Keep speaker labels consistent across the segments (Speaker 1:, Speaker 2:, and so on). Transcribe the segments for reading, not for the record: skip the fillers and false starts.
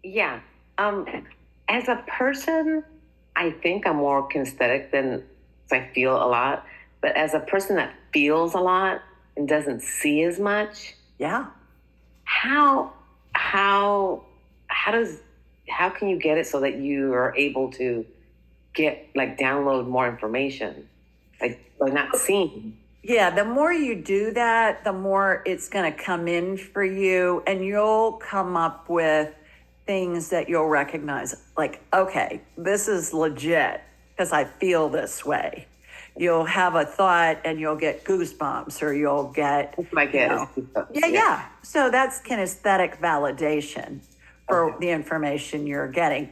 Speaker 1: Yeah. Um, as a person, I think I'm more kinesthetic than 'cause I feel a lot. But as a person that feels a lot and doesn't see as much,
Speaker 2: Yeah.
Speaker 1: how how how does how can you get it so that you are able to get like download more information, like not seeing?
Speaker 2: Yeah, the more you do that, the more it's going to come in for you, and you'll come up with things that you'll recognize. Like, okay, this is legit because I feel this way. You'll have a thought and you'll get goosebumps, or you'll get,
Speaker 1: That's my
Speaker 2: you
Speaker 1: guess.
Speaker 2: know, yeah,
Speaker 1: Yeah.
Speaker 2: yeah. So that's kinesthetic validation for
Speaker 1: Okay.
Speaker 2: the information you're getting.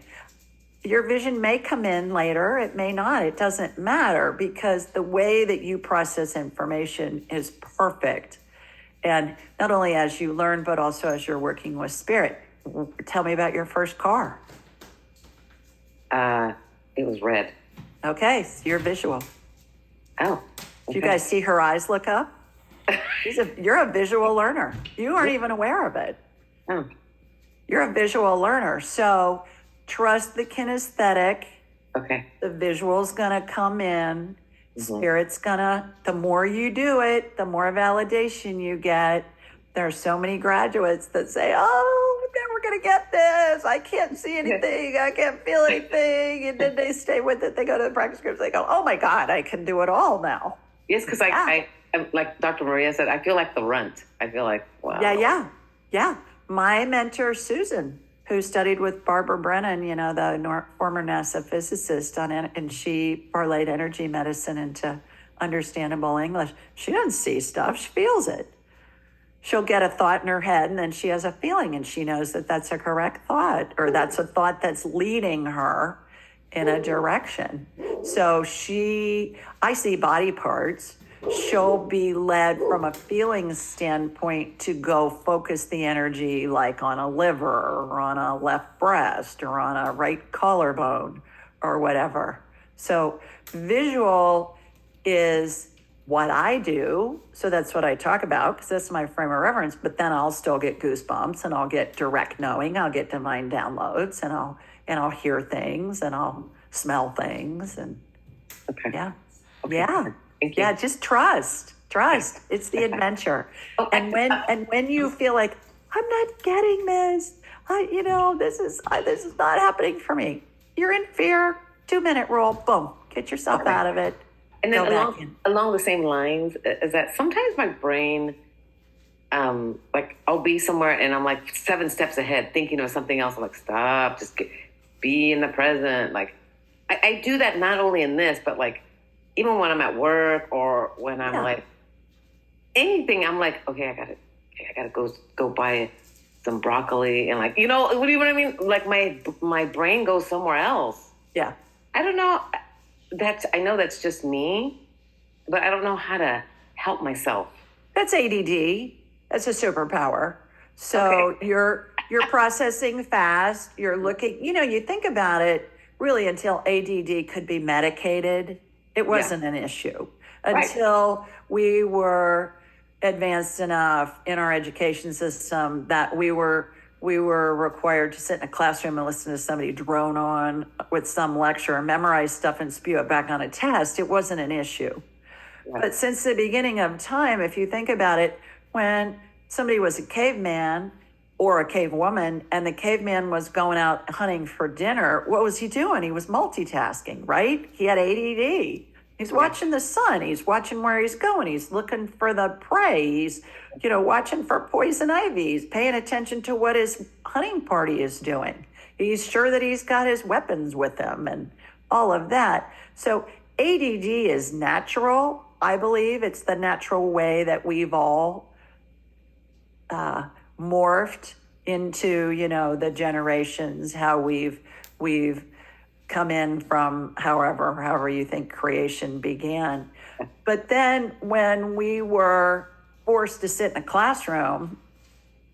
Speaker 2: Your vision may come in later, it may not, it doesn't matter, because the way that you process information is perfect. And not only as you learn, but also as you're working with spirit. Tell me about your first car.
Speaker 1: Uh, it was red.
Speaker 2: Okay, so you're visual.
Speaker 1: Oh.
Speaker 2: Do you guys see her eyes look up? You're a visual learner. You aren't even aware of it.
Speaker 1: Oh.
Speaker 2: You're a visual learner. So trust the kinesthetic.
Speaker 1: Okay.
Speaker 2: The visual's going to come in. Spirit's going to, the more you do it, the more validation you get. There are so many graduates that say, oh, I'm never going to get this. I can't see anything. I can't feel anything. And then they stay with it. They go to the practice groups. They go, oh my God, I can do it all now.
Speaker 1: Yes, because I, like Dr. Maria said, I feel like the runt. I feel like, wow.
Speaker 2: Yeah. My mentor, Susan, who studied with Barbara Brennan, the former NASA physicist, and she parlayed energy medicine into understandable English. She doesn't see stuff, she feels it. She'll get a thought in her head, and then she has a feeling, and she knows that that's a correct thought, or that's a thought that's leading her in a direction. So I see body parts. She'll be led from a feeling standpoint to go focus the energy like on a liver or on a left breast or on a right collarbone or whatever. So visual is what I do. So that's what I talk about because that's my frame of reference. But then I'll still get goosebumps, and I'll get direct knowing. I'll get divine downloads, and I'll hear things, and I'll smell things, and
Speaker 1: Okay.
Speaker 2: yeah.
Speaker 1: Okay.
Speaker 2: Yeah.
Speaker 1: Thank you.
Speaker 2: Yeah, just trust. It's the adventure. And when you feel like I'm not getting this, this is not happening for me. You're in fear. 2-minute rule. Boom. Get yourself
Speaker 1: Okay.
Speaker 2: out of it.
Speaker 1: And then
Speaker 2: Go back in.
Speaker 1: along the same lines is that sometimes my brain, like I'll be somewhere and I'm like 7 steps ahead thinking of something else. I'm like, stop, be in the present. Like I do that not only in this, but like even when I'm at work or when I'm like anything, I'm like, okay, I gotta go buy some broccoli and like, what do you know what I mean? Like my brain goes somewhere else.
Speaker 2: Yeah.
Speaker 1: I don't know. I know that's just me, but I don't know how to help myself.
Speaker 2: That's ADD. That's a superpower. So
Speaker 1: Okay.
Speaker 2: you're processing fast. You're looking, you think about it really until ADD could be medicated. It wasn't an issue until we were advanced enough in our education system that we were required to sit in a classroom and listen to somebody drone on with some lecture and memorize stuff and spew it back on a test. It wasn't an issue.
Speaker 1: Right.
Speaker 2: But since the beginning of time, if you think about it, when somebody was a caveman or a cave woman and the caveman was going out hunting for dinner, what was he doing? He was multitasking, right? He had ADD. He's watching the sun. He's watching where he's going. He's looking for the prey. He's, watching for poison ivy. He's paying attention to what his hunting party is doing. He's sure that he's got his weapons with him and all of that. So ADD is natural. I believe it's the natural way that we've all morphed into, the generations, how we've come in from however you think creation began. But then when we were forced to sit in a classroom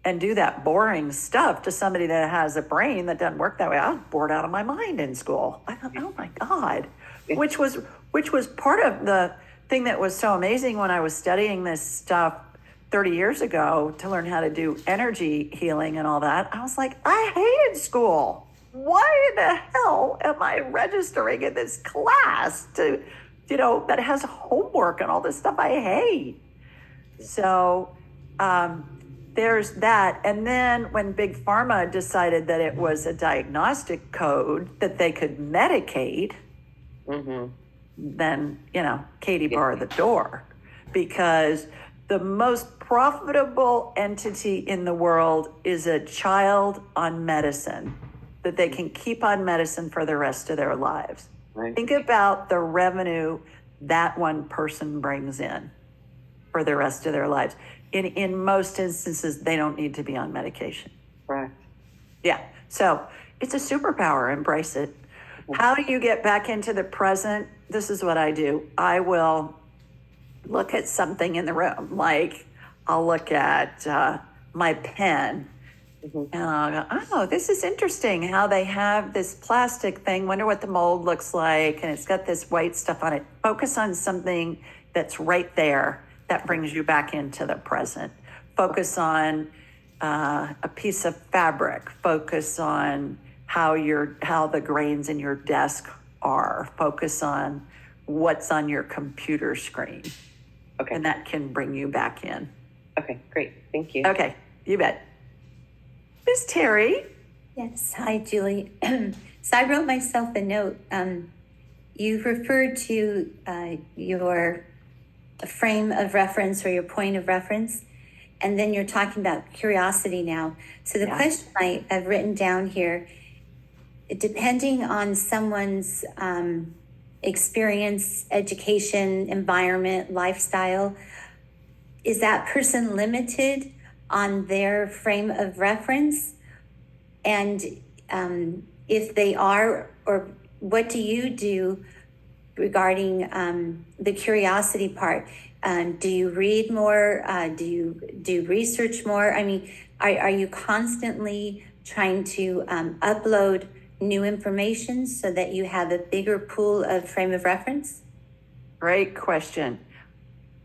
Speaker 2: and do that boring stuff to somebody that has a brain that doesn't work that way, I was bored out of my mind in school. I thought, oh my God, which was part of the thing that was so amazing when I was studying this stuff 30 years ago to learn how to do energy healing and all that, I was like, I hated school. Why in the hell am I registering in this class to, that has homework and all this stuff I hate? So there's that. And then when Big Pharma decided that it was a diagnostic code that they could medicate, then, Katie barred the door, because the most profitable entity in the world is a child on medicine that they can keep on medicine for the rest of their lives.
Speaker 1: Right.
Speaker 2: Think about the revenue that one person brings in for the rest of their lives. In most instances, they don't need to be on medication.
Speaker 1: Correct.
Speaker 2: Yeah. So it's a superpower. Embrace it. How do you get back into the present? This is what I do. I will look at something in the room. Like I'll look at my pen and I'll go, oh, this is interesting how they have this plastic thing. Wonder what the mold looks like. And it's got this white stuff on it. Focus on something that's right there that brings you back into the present. Focus on a piece of fabric. Focus on how the grains in your desk are. Focus on what's on your computer screen.
Speaker 1: Okay.
Speaker 2: And that can bring you back in.
Speaker 1: Okay, great. Thank you.
Speaker 2: Okay, you bet. Miss Terry.
Speaker 3: Yes. Hi, Julie. So I wrote myself a note. You referred to your frame of reference or your point of reference, and then you're talking about curiosity now. So the question I've written down here, depending on someone's experience, education, environment, lifestyle, is that person limited on their frame of reference? And if they are, or what do you do regarding the curiosity part? Do you read more? Do you do research more? I mean, are you constantly trying to upload new information so that you have a bigger pool of frame of reference?
Speaker 2: Great question.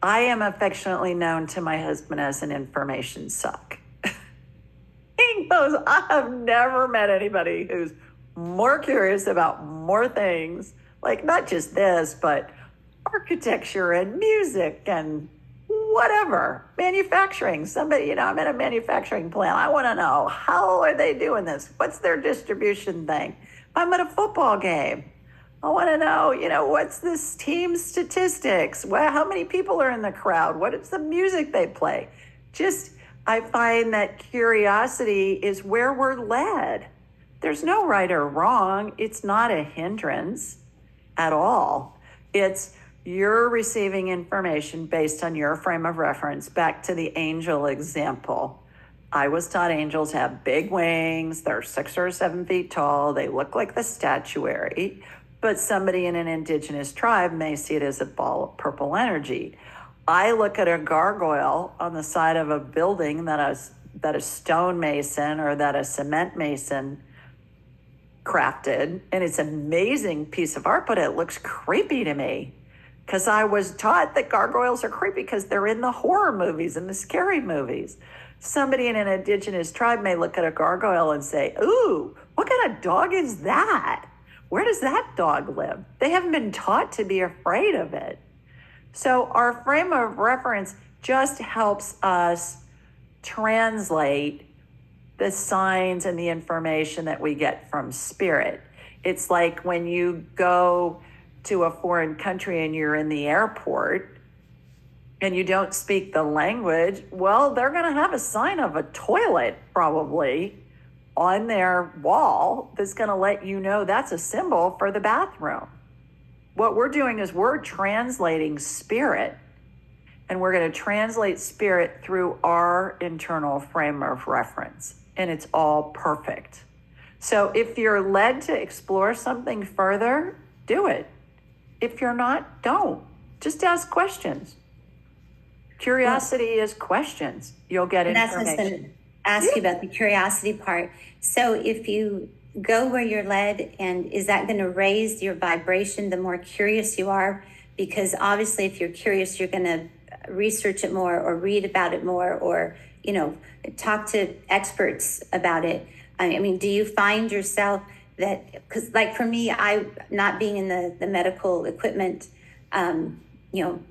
Speaker 2: I am affectionately known to my husband as an information suck. He knows I have never met anybody who's more curious about more things, like not just this, but architecture and music and whatever, manufacturing. Somebody, I'm in a manufacturing plant. I want to know, how are they doing this? What's their distribution thing? I'm at a football game. I want to know, what's this team's statistics? How many people are in the crowd? What is the music they play? I find that curiosity is where we're led. There's no right or wrong. It's not a hindrance at all. It's you're receiving information based on your frame of reference. Back to the angel example. I was taught angels have big wings. They're 6 or 7 feet tall. They look like the statuary. But somebody in an indigenous tribe may see it as a ball of purple energy. I look at a gargoyle on the side of a building that a stonemason or that a cement mason crafted, and it's an amazing piece of art, but it looks creepy to me because I was taught that gargoyles are creepy because they're in the horror movies and the scary movies. Somebody in an indigenous tribe may look at a gargoyle and say, ooh, what kind of dog is that? Where does that dog live? They haven't been taught to be afraid of it. So our frame of reference just helps us translate the signs and the information that we get from spirit. It's like when you go to a foreign country and you're in the airport and you don't speak the language, well, they're going to have a sign of a toilet probably on their wall that's going to let you know that's a symbol for the bathroom. What we're doing is we're translating spirit, and we're going to translate spirit through our internal frame of reference, and it's all perfect. So if you're led to explore something further, do it. If you're not, don't. Just ask questions. Curiosity is questions. You'll get information.
Speaker 3: That's what I was going to ask you about, the curiosity part. So if you go where you're led, and is that going to raise your vibration the more curious you are? Because obviously if you're curious, you're going to research it more or read about it more or, talk to experts about it? I mean, do you find yourself that, because like for me, I, not being in the medical equipment,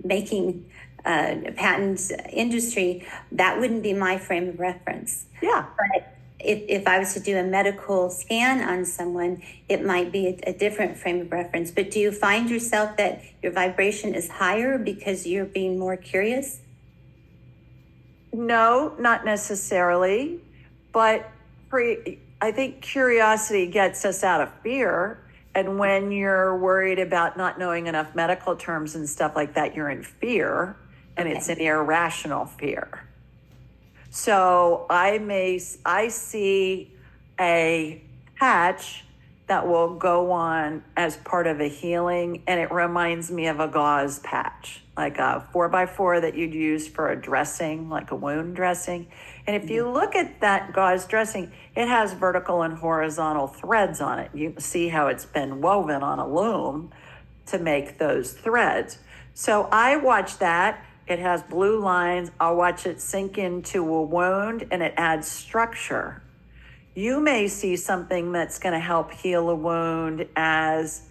Speaker 3: making patent industry, that wouldn't be my frame of reference.
Speaker 2: Yeah.
Speaker 3: But if I was to do a medical scan on someone, it might be a different frame of reference. But do you find yourself that your vibration is higher because you're being more curious?
Speaker 2: No, not necessarily, but I think curiosity gets us out of fear. And when you're worried about not knowing enough medical terms and stuff like that, you're in fear, and it's an irrational fear. So I see a patch that will go on as part of a healing, and it reminds me of a gauze patch, like a 4x4 that you'd use for a dressing, like a wound dressing. And if you look at that gauze dressing, it has vertical and horizontal threads on it. You can see how it's been woven on a loom to make those threads. So I watch that. It has blue lines. I'll watch it sink into a wound, and it adds structure. You may see something that's going to help heal a wound as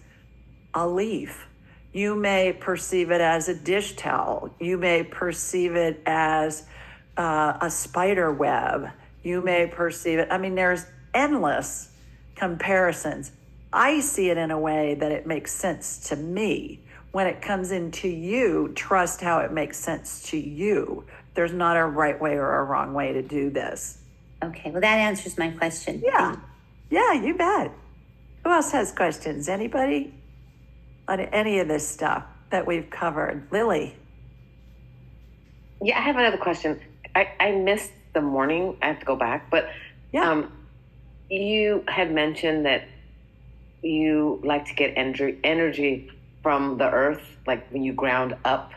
Speaker 2: a leaf. You may perceive it as a dish towel. You may perceive it as a spider web. You may perceive it. I mean, there's endless comparisons. I see it in a way that it makes sense to me. When it comes into you, trust how it makes sense to you. There's not a right way or a wrong way to do this.
Speaker 3: Okay, well, that answers my question.
Speaker 2: Yeah. Yeah, you bet. Who else has questions? Anybody on any of this stuff that we've covered? Lily?
Speaker 1: Yeah, I have another question. I missed the morning. I have to go back. But you had mentioned that you like to get energy from the earth, like when you ground up.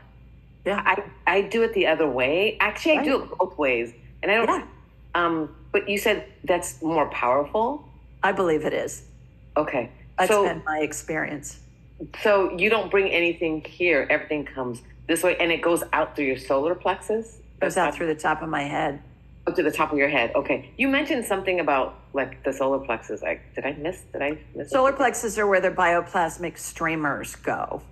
Speaker 2: Yeah.
Speaker 1: I do it the other way. Actually, I do it both ways. And I don't...
Speaker 2: Yeah.
Speaker 1: But you said that's more powerful?
Speaker 2: I believe it is.
Speaker 1: Okay.
Speaker 2: That's been my experience.
Speaker 1: So you don't bring anything here. Everything comes this way, and it goes out through your solar plexus?
Speaker 2: Goes out through the top of my head.
Speaker 1: Oh, to the top of your head. Okay. You mentioned something about like the solar plexus. Did I miss
Speaker 2: Solar plexus are where the bioplasmic streamers go.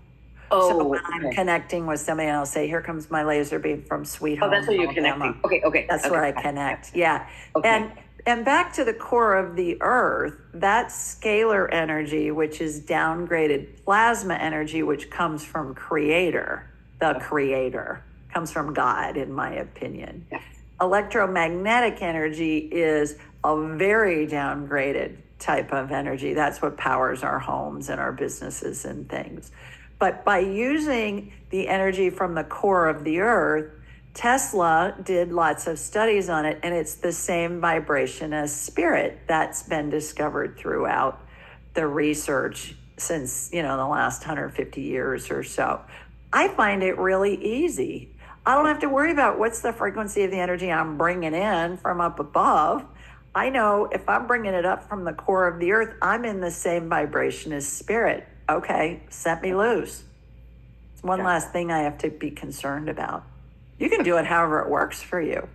Speaker 1: Oh,
Speaker 2: so when I'm connecting with somebody and I'll say, here comes my laser beam from Sweet Home.
Speaker 1: Oh, that's where you're
Speaker 2: Alabama.
Speaker 1: connecting. Okay.
Speaker 2: That's where I connect. Yeah.
Speaker 1: Okay.
Speaker 2: And back to the core of the earth, that scalar energy, which is downgraded plasma energy, which comes from creator, comes from God, in my opinion.
Speaker 1: Yes.
Speaker 2: Electromagnetic energy is a very downgraded type of energy. That's what powers our homes and our businesses and things. But by using the energy from the core of the earth, Tesla did lots of studies on it, and it's the same vibration as spirit. That's been discovered throughout the research since, the last 150 years or so. I find it really easy. I don't have to worry about what's the frequency of the energy I'm bringing in from up above. I know if I'm bringing it up from the core of the earth, I'm in the same vibration as spirit. Okay, set me loose. It's one last thing I have to be concerned about. You can do it however it works for you.